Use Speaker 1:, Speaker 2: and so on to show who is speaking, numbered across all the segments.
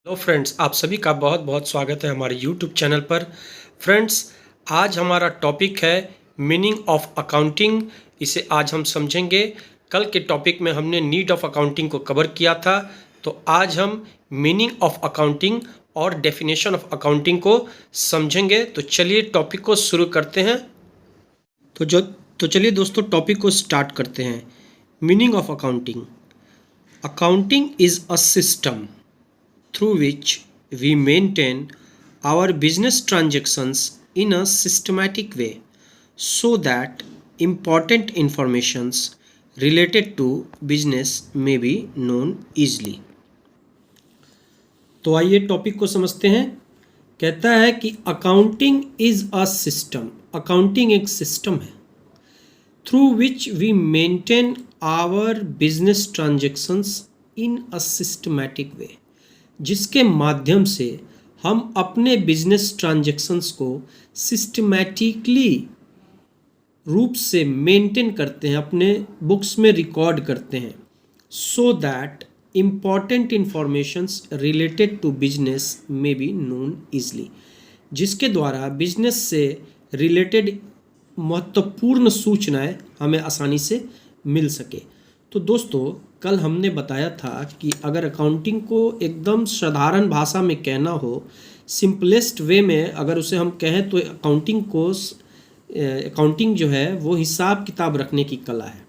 Speaker 1: Hello friends, आप सभी का बहुत बहुत स्वागत है हमारे यूट्यूब चैनल पर। फ्रेंड्स, आज हमारा टॉपिक है मीनिंग ऑफ अकाउंटिंग। इसे आज हम समझेंगे। कल के टॉपिक में हमने नीड ऑफ अकाउंटिंग को कवर किया था, तो आज हम मीनिंग ऑफ अकाउंटिंग और डेफिनेशन ऑफ अकाउंटिंग को समझेंगे। तो चलिए टॉपिक को शुरू करते हैं। तो चलिए दोस्तों, टॉपिक को स्टार्ट करते हैं। Meaning of accounting. Accounting is a system through which we maintain our business transactions in a systematic way so that important informations related to business may be known easily। तो आइए topic को समझते हैं। कहता है कि accounting is a system. Accounting एक system है through which we maintain our business transactions in a systematic way, जिसके माध्यम से हम अपने बिजनेस ट्रांजैक्शंस को सिस्टमैटिकली रूप से मेंटेन करते हैं, अपने बुक्स में रिकॉर्ड करते हैं, so that important informations related to business may be known easily, जिसके द्वारा बिजनेस से रिलेटेड महत्वपूर्ण सूचनाएं हमें आसानी से मिल सके। तो दोस्तों, कल हमने बताया था कि अगर अकाउंटिंग को एकदम साधारण भाषा में कहना हो, सिंपलेस्ट वे में अगर उसे हम कहें, तो अकाउंटिंग जो है वो हिसाब किताब रखने की कला है।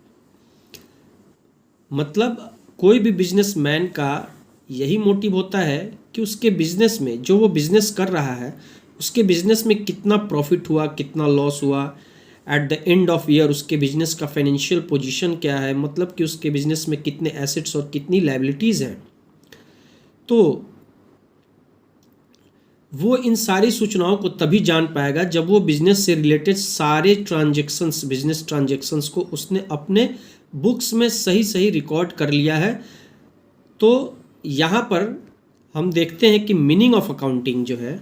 Speaker 1: मतलब कोई भी बिजनेसमैन का यही मोटिव होता है कि उसके बिजनेस में, जो वो बिजनेस कर रहा है, उसके बिजनेस में कितना प्रॉफिट हुआ, कितना लॉस हुआ, at the end of year उसके बिजनेस का फाइनेंशियल पोजीशन क्या है, मतलब कि उसके बिजनेस में कितने एसेट्स और कितनी लायबिलिटीज़ हैं। तो वो इन सारी सूचनाओं को तभी जान पाएगा जब वो बिजनेस से रिलेटेड सारे ट्रांजेक्शन्स, बिजनेस ट्रांजेक्शन्स को उसने अपने बुक्स में सही सही रिकॉर्ड कर लिया है। तो यहाँ पर हम देखते हैं कि मीनिंग ऑफ अकाउंटिंग जो है,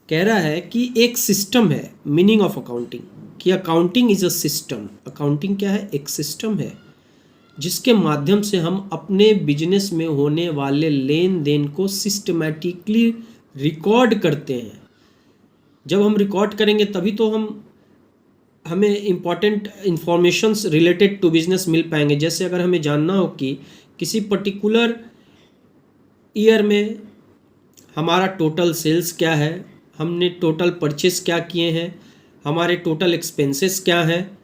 Speaker 1: कह रहा है कि एक सिस्टम है। मीनिंग ऑफ अकाउंटिंग कि accounting is a system. Accounting क्या है? एक सिस्टम है जिसके माध्यम से हम अपने बिजनेस में होने वाले लेन देन को सिस्टमैटिकली रिकॉर्ड करते हैं। जब हम रिकॉर्ड करेंगे तभी तो हमें important informations related to business मिल पाएंगे। जैसे अगर हमें जानना हो कि किसी पर्टिकुलर ईयर में हमारा टोटल सेल्स क्या है, हमने टोटल परचेस क्या किए हैं, हमारे टोटल एक्सपेंसेस क्या हैं,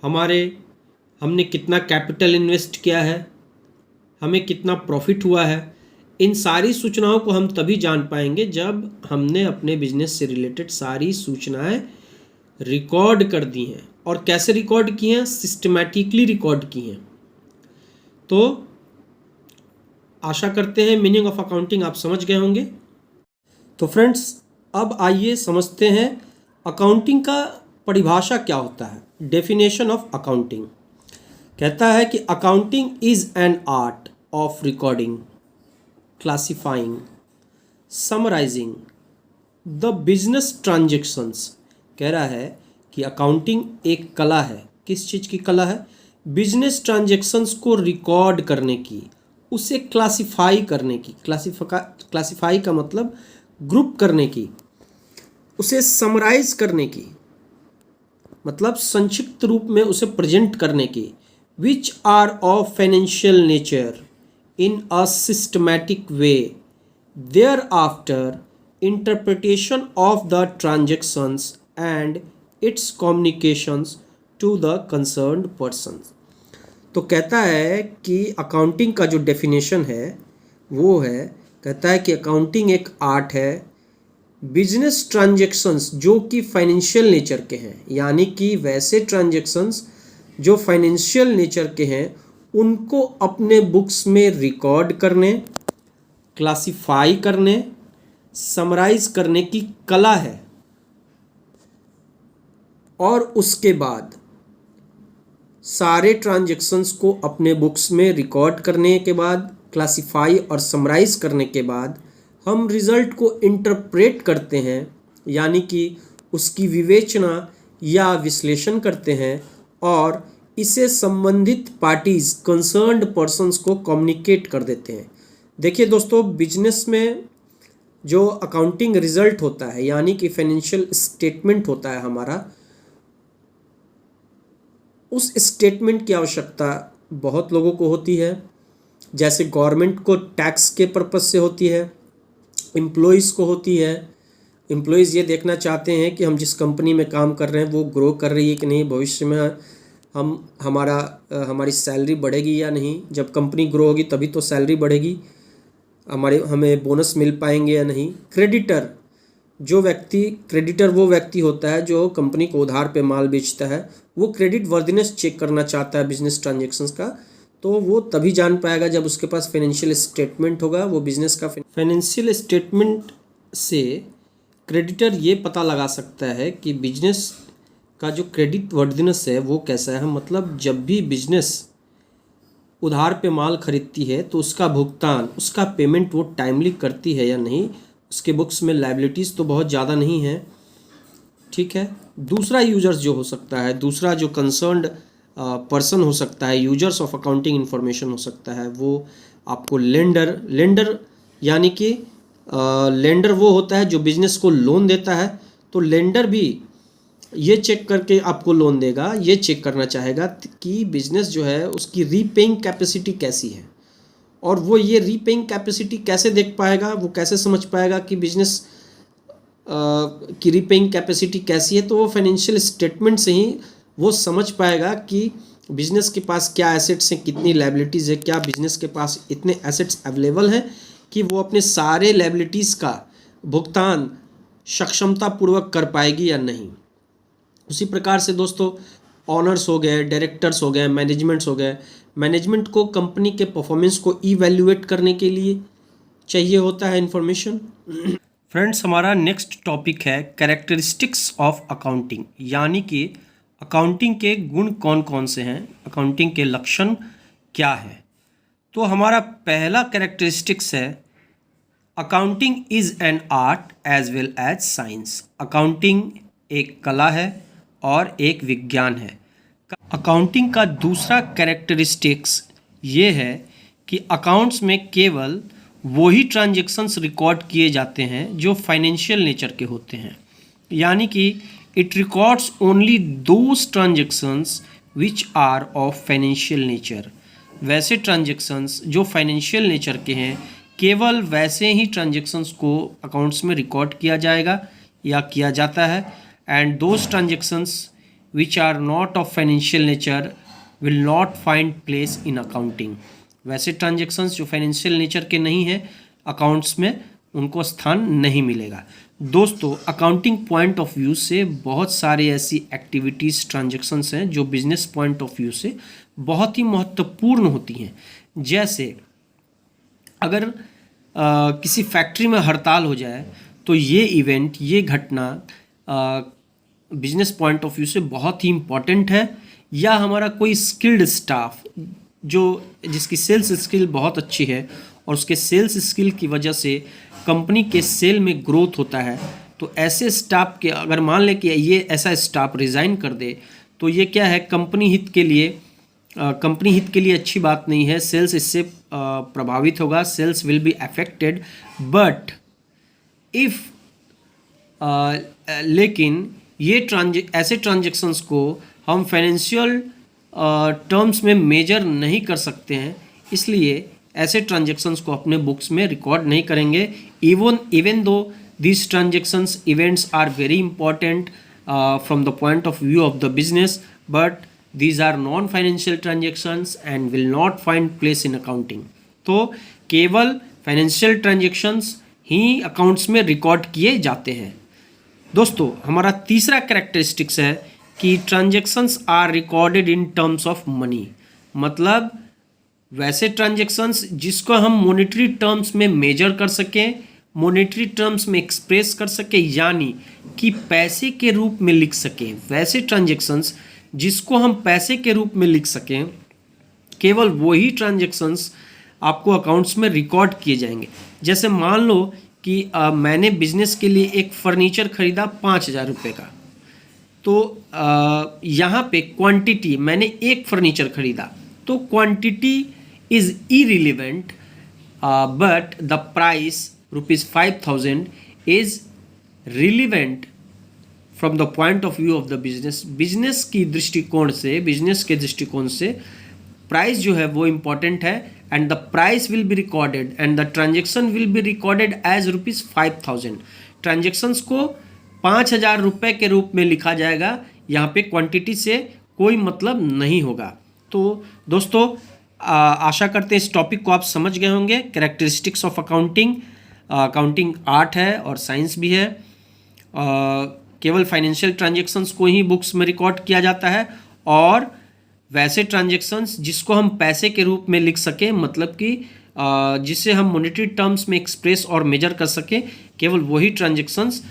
Speaker 1: हमने कितना कैपिटल इन्वेस्ट किया है, हमें कितना प्रॉफिट हुआ है, इन सारी सूचनाओं को हम तभी जान पाएंगे जब हमने अपने बिजनेस से रिलेटेड सारी सूचनाएं रिकॉर्ड कर दी हैं। और कैसे रिकॉर्ड की हैं? सिस्टमैटिकली रिकॉर्ड की हैं। तो आशा करते हैं मीनिंग ऑफ अकाउंटिंग आप समझ गए होंगे। तो फ्रेंड्स, अब आइए समझते हैं अकाउंटिंग का परिभाषा क्या होता है। डेफिनेशन ऑफ अकाउंटिंग कहता है कि accounting is an art of recording, classifying, summarising the business transactions. कह रहा है कि अकाउंटिंग एक कला है। किस चीज़ की कला है? बिजनेस ट्रांजेक्शन्स को रिकॉर्ड करने की, उसे क्लासिफाई करने की। क्लासिफाई का मतलब ग्रुप करने की, उसे समराइज करने की, मतलब संक्षिप्त रूप में उसे प्रेजेंट करने की। Which are of financial nature in a systematic way, thereafter interpretation of the transactions and its communications to the concerned person. तो कहता है कि अकाउंटिंग का जो डेफिनेशन है वो है, कहता है कि अकाउंटिंग एक आर्ट है। बिजनेस ट्रांजेक्शन्स जो कि फाइनेंशियल नेचर के हैं, यानी कि वैसे ट्रांजेक्शन्स जो फाइनेंशियल नेचर के हैं, उनको अपने बुक्स में रिकॉर्ड करने, क्लासिफाई करने, समराइज करने की कला है। और उसके बाद सारे ट्रांजेक्शन्स को अपने बुक्स में रिकॉर्ड करने के बाद, क्लासिफाई और समराइज करने के बाद, हम रिज़ल्ट को इंटरप्रेट करते हैं, यानी कि उसकी विवेचना या विश्लेषण करते हैं और इसे संबंधित पार्टीज, कंसर्न्ड पर्सन्स को कम्युनिकेट कर देते हैं। देखिए दोस्तों, बिजनेस में जो अकाउंटिंग रिजल्ट होता है यानी कि फाइनेंशियल स्टेटमेंट होता है हमारा, उस स्टेटमेंट की आवश्यकता बहुत लोगों को होती है। जैसे गवर्नमेंट को टैक्स के पर्पज़ से होती है, एम्प्लॉयज़ को होती है। एम्प्लॉयज़ ये देखना चाहते हैं कि हम जिस कंपनी में काम कर रहे हैं वो ग्रो कर रही है कि नहीं, भविष्य में हमारी सैलरी बढ़ेगी या नहीं। जब कंपनी ग्रो होगी तभी तो सैलरी बढ़ेगी, हमें बोनस मिल पाएंगे या नहीं। क्रेडिटर वो व्यक्ति होता है जो कंपनी को उधार पे माल बेचता है, वो क्रेडिट वर्दिनेस चेक करना चाहता है बिजनेस ट्रांजेक्शन्स का। तो वो तभी जान पाएगा जब उसके पास फाइनेंशियल स्टेटमेंट होगा। वो बिजनेस का फाइनेंशियल स्टेटमेंट से क्रेडिटर ये पता लगा सकता है कि बिजनेस का जो क्रेडिट वर्दिनेस है वो कैसा है। मतलब जब भी बिजनेस उधार पे माल खरीदती है तो उसका भुगतान, उसका पेमेंट वो टाइमली करती है या नहीं, उसके बुक्स में लायबिलिटीज़ तो बहुत ज़्यादा नहीं है, ठीक है। दूसरा यूजर्स जो हो सकता है, दूसरा जो कंसर्न्ड पर्सन हो सकता है, यूजर्स ऑफ अकाउंटिंग इन्फॉर्मेशन हो सकता है, वो आपको लेंडर यानी कि लेंडर वो होता है जो बिजनेस को लोन देता है। तो लेंडर भी ये चेक करके आपको लोन देगा, ये चेक करना चाहेगा कि बिजनेस जो है उसकी रीपेइंग कैपेसिटी कैसी है। और वो ये रीपेइंग कैपेसिटी कैसे देख पाएगा, वो कैसे समझ पाएगा कि बिजनेस की रीपेइंग कैपेसिटी कैसी है। तो वो फाइनेंशियल स्टेटमेंट से ही वो समझ पाएगा कि बिजनेस के पास क्या एसेट्स हैं, कितनी लायबिलिटीज़ है, क्या बिजनेस के पास इतने एसेट्स अवेलेबल हैं कि वो अपने सारे लायबिलिटीज़ का भुगतान सक्षमतापूर्वक कर पाएगी या नहीं। उसी प्रकार से दोस्तों, ऑनर्स हो गए, डायरेक्टर्स हो गए, मैनेजमेंट्स हो गए। मैनेजमेंट को कंपनी के परफॉर्मेंस को इवैल्यूएट करने के लिए चाहिए होता है इन्फॉर्मेशन। फ्रेंड्स, हमारा नेक्स्ट टॉपिक है कैरेक्टरिस्टिक्स ऑफ अकाउंटिंग, यानी कि अकाउंटिंग के गुण कौन कौन से हैं, अकाउंटिंग के लक्षण क्या है। तो हमारा पहला कैरेक्टरिस्टिक्स है accounting is an art as well as science. Accounting एक कला है और एक विज्ञान है। अकाउंटिंग का दूसरा कैरेक्टरिस्टिक्स ये है कि अकाउंट्स में केवल वही ट्रांजैक्शंस रिकॉर्ड किए जाते हैं जो फाइनेंशियल नेचर के होते हैं, यानी कि it records only those transactions which are of financial nature. वैसे ट्रांजैक्शंस जो फाइनेंशियल नेचर के हैं, केवल वैसे ही ट्रांजैक्शंस को अकाउंट्स में रिकॉर्ड किया जाएगा या किया जाता है। And those transactions which are not of financial nature will not find place in accounting। वैसे ट्रांजेक्शन्स जो फाइनेंशियल नेचर के नहीं हैं, अकाउंट्स में उनको स्थान नहीं मिलेगा। दोस्तों, अकाउंटिंग पॉइंट ऑफ व्यू से बहुत सारे ऐसी एक्टिविटीज़, ट्रांजेक्शन्स हैं जो बिजनेस पॉइंट ऑफ व्यू से बहुत ही महत्वपूर्ण होती हैं। जैसे अगर किसी फैक्ट्री में हड़ताल हो जाए तो ये इवेंट, ये घटना बिजनेस पॉइंट ऑफ व्यू से बहुत ही इम्पॉर्टेंट है। या हमारा कोई स्किल्ड स्टाफ जिसकी सेल्स स्किल बहुत अच्छी है और उसके सेल्स स्किल की वजह से कंपनी के सेल में ग्रोथ होता है, तो ऐसे स्टाफ के अगर मान लें कि ये ऐसा स्टाफ रिज़ाइन कर दे तो ये क्या है, कंपनी हित के लिए अच्छी बात नहीं है। सेल्स इससे प्रभावित होगा, sales will be affected. But if लेकिन ये ऐसे ट्रांजेक्शन्स को हम फाइनेंशियल टर्म्स में मेजर नहीं कर सकते हैं, इसलिए ऐसे ट्रांजेक्शन्स को अपने बुक्स में रिकॉर्ड नहीं करेंगे। Even though these transactions events are very important from the point of view of the business, but these are non financial transactions and will not find place in accounting। तो केवल financial transactions ही accounts में record किए जाते हैं। दोस्तों, हमारा तीसरा कैरेक्टरिस्टिक्स है कि transactions are recorded in terms of money. मतलब वैसे ट्रांजेक्शन्स जिसको हम मॉनेटरी टर्म्स में मेजर कर सकें, मॉनेटरी टर्म्स में एक्सप्रेस कर सकें, यानी कि पैसे के रूप में लिख सकें। वैसे ट्रांजेक्शन्स जिसको हम पैसे के रूप में लिख सकें, केवल वही ट्रांजेक्शन्स आपको अकाउंट्स में रिकॉर्ड किए जाएंगे। जैसे मान लो कि मैंने बिजनेस के लिए एक फर्नीचर खरीदा 5,000 रुपये का, तो यहाँ पे क्वांटिटी, मैंने एक फर्नीचर खरीदा तो quantity is irrelevant but the price ₹5,000 is relevant from the point of view of the business. Business की दृष्टिकोण से, बिजनेस के दृष्टिकोण से प्राइस जो है वो इम्पॉर्टेंट है, and the price will be recorded and the transaction will be recorded as ₹5,000। Transactions को 5,000 रुपये के रूप में लिखा जाएगा। यहाँ पे क्वांटिटी से कोई मतलब नहीं होगा। तो दोस्तों आशा करते हैं इस टॉपिक को आप समझ गए होंगे। Characteristics of accounting, accounting art है और साइंस भी है। केवल फाइनेंशियल ट्रांजेक्शन्स को ही बुक्स में रिकॉर्ड किया जाता है, और वैसे ट्रांजेक्शन्स जिसको हम पैसे के रूप में लिख सकें, मतलब कि जिसे हम मॉनेटरी टर्म्स में एक्सप्रेस और मेजर कर सकें, केवल वही ट्रांजेक्शन्स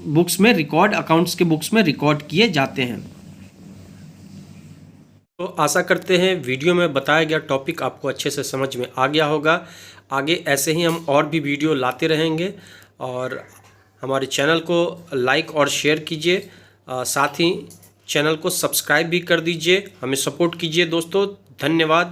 Speaker 1: बुक्स में रिकॉर्ड, अकाउंट्स के बुक्स में रिकॉर्ड किए जाते हैं। तो आशा करते हैं वीडियो में बताया गया टॉपिक आपको अच्छे से समझ में आ गया होगा। आगे ऐसे ही हम और भी वीडियो लाते रहेंगे, और हमारे चैनल को लाइक और शेयर कीजिए, साथ ही चैनल को सब्सक्राइब भी कर दीजिए, हमें सपोर्ट कीजिए दोस्तों। धन्यवाद।